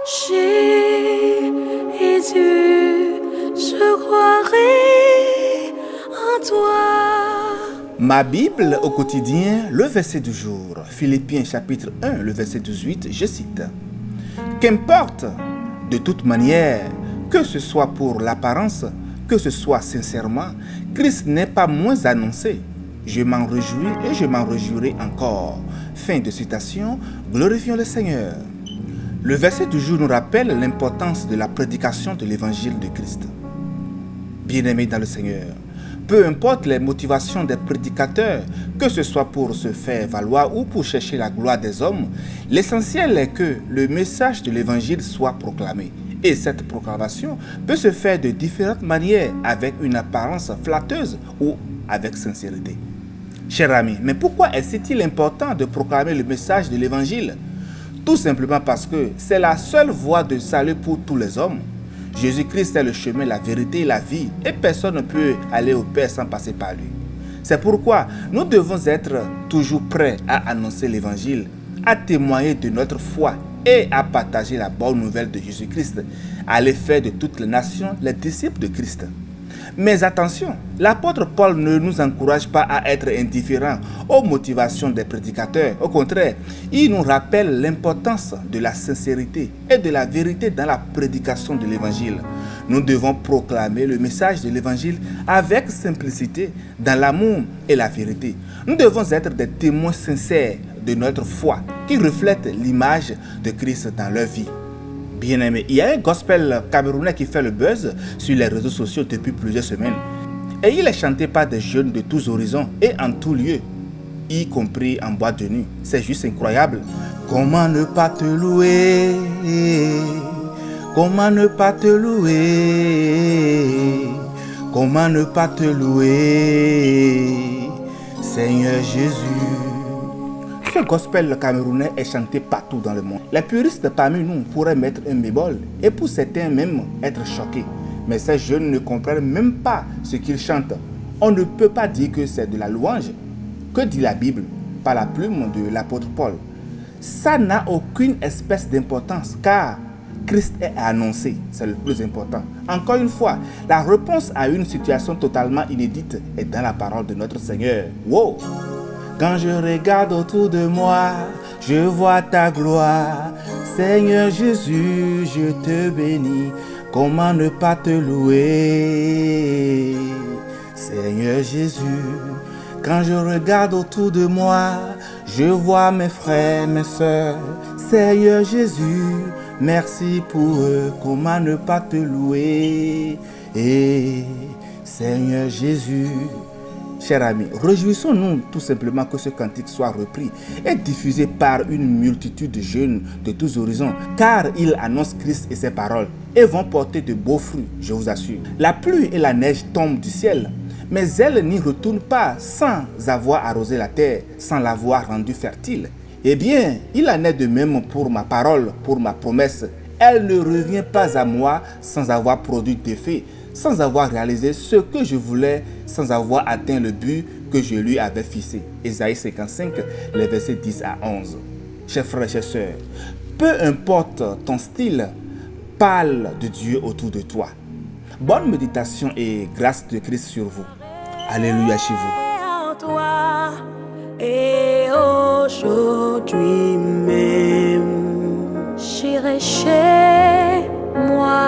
Jésus, je croirai en toi. Ma Bible au quotidien, le verset du jour. Philippiens chapitre 1, le verset 18, je cite. Qu'importe, de toute manière, que ce soit pour l'apparence, que ce soit sincèrement, Christ n'est pas moins annoncé. Je m'en réjouis et je m'en réjouirai encore. Fin de citation, glorifions le Seigneur. Le verset du jour nous rappelle l'importance de la prédication de l'évangile de Christ. Bien-aimés dans le Seigneur, peu importe les motivations des prédicateurs, que ce soit pour se faire valoir ou pour chercher la gloire des hommes, l'essentiel est que le message de l'évangile soit proclamé. Et cette proclamation peut se faire de différentes manières, avec une apparence flatteuse ou avec sincérité. Chers amis, mais pourquoi est-il important de proclamer le message de l'évangile ? Tout simplement parce que c'est la seule voie de salut pour tous les hommes. Jésus-Christ est le chemin, la vérité et la vie, et personne ne peut aller au Père sans passer par lui. C'est pourquoi nous devons être toujours prêts à annoncer l'évangile, à témoigner de notre foi et à partager la bonne nouvelle de Jésus-Christ, à l'effet de toutes les nations, les disciples de Christ. Mais attention, l'apôtre Paul ne nous encourage pas à être indifférents aux motivations des prédicateurs. Au contraire, il nous rappelle l'importance de la sincérité et de la vérité dans la prédication de l'évangile. Nous devons proclamer le message de l'évangile avec simplicité, dans l'amour et la vérité. Nous devons être des témoins sincères de notre foi qui reflètent l'image de Christ dans leur vie. Bien-aimé, il y a un gospel camerounais qui fait le buzz sur les réseaux sociaux depuis plusieurs semaines. Et il est chanté par des jeunes de tous horizons et en tous lieux, y compris en boîte de nuit. C'est juste incroyable. Comment ne pas te louer? Comment ne pas te louer? Comment ne pas te louer, Seigneur Jésus? Ce gospel camerounais est chanté partout dans le monde. Les puristes parmi nous pourraient mettre un bémol et pour certains même être choqués. Mais ces jeunes ne comprennent même pas ce qu'ils chantent. On ne peut pas dire que c'est de la louange. Que dit la Bible par la plume de l'apôtre Paul? Ça n'a aucune espèce d'importance car Christ est annoncé, c'est le plus important. Encore une fois, la réponse à une situation totalement inédite est dans la parole de notre Seigneur. Wow! Quand je regarde autour de moi, je vois ta gloire. Seigneur Jésus, je te bénis. Comment ne pas te louer, Seigneur Jésus? Quand je regarde autour de moi, je vois mes frères, mes sœurs. Seigneur Jésus, merci pour eux. Comment ne pas te louer, Seigneur Jésus? Chers amis, réjouissons-nous tout simplement que ce cantique soit repris et diffusé par une multitude de jeunes de tous horizons, car il annonce Christ et ses paroles et vont porter de beaux fruits, je vous assure. La pluie et la neige tombent du ciel, mais elles n'y retournent pas sans avoir arrosé la terre, sans l'avoir rendue fertile. Eh bien, il en est de même pour ma parole, pour ma promesse. Elle ne revient pas à moi sans avoir produit d'effet, sans avoir réalisé ce que je voulais, sans avoir atteint le but que je lui avais fixé. Ésaïe 55, les versets 10 à 11. Chers frères, chers sœurs, peu importe ton style, parle de Dieu autour de toi. Bonne méditation et grâce de Christ sur vous. Alléluia chez vous. Et aujourd'hui même, j'irai chez moi.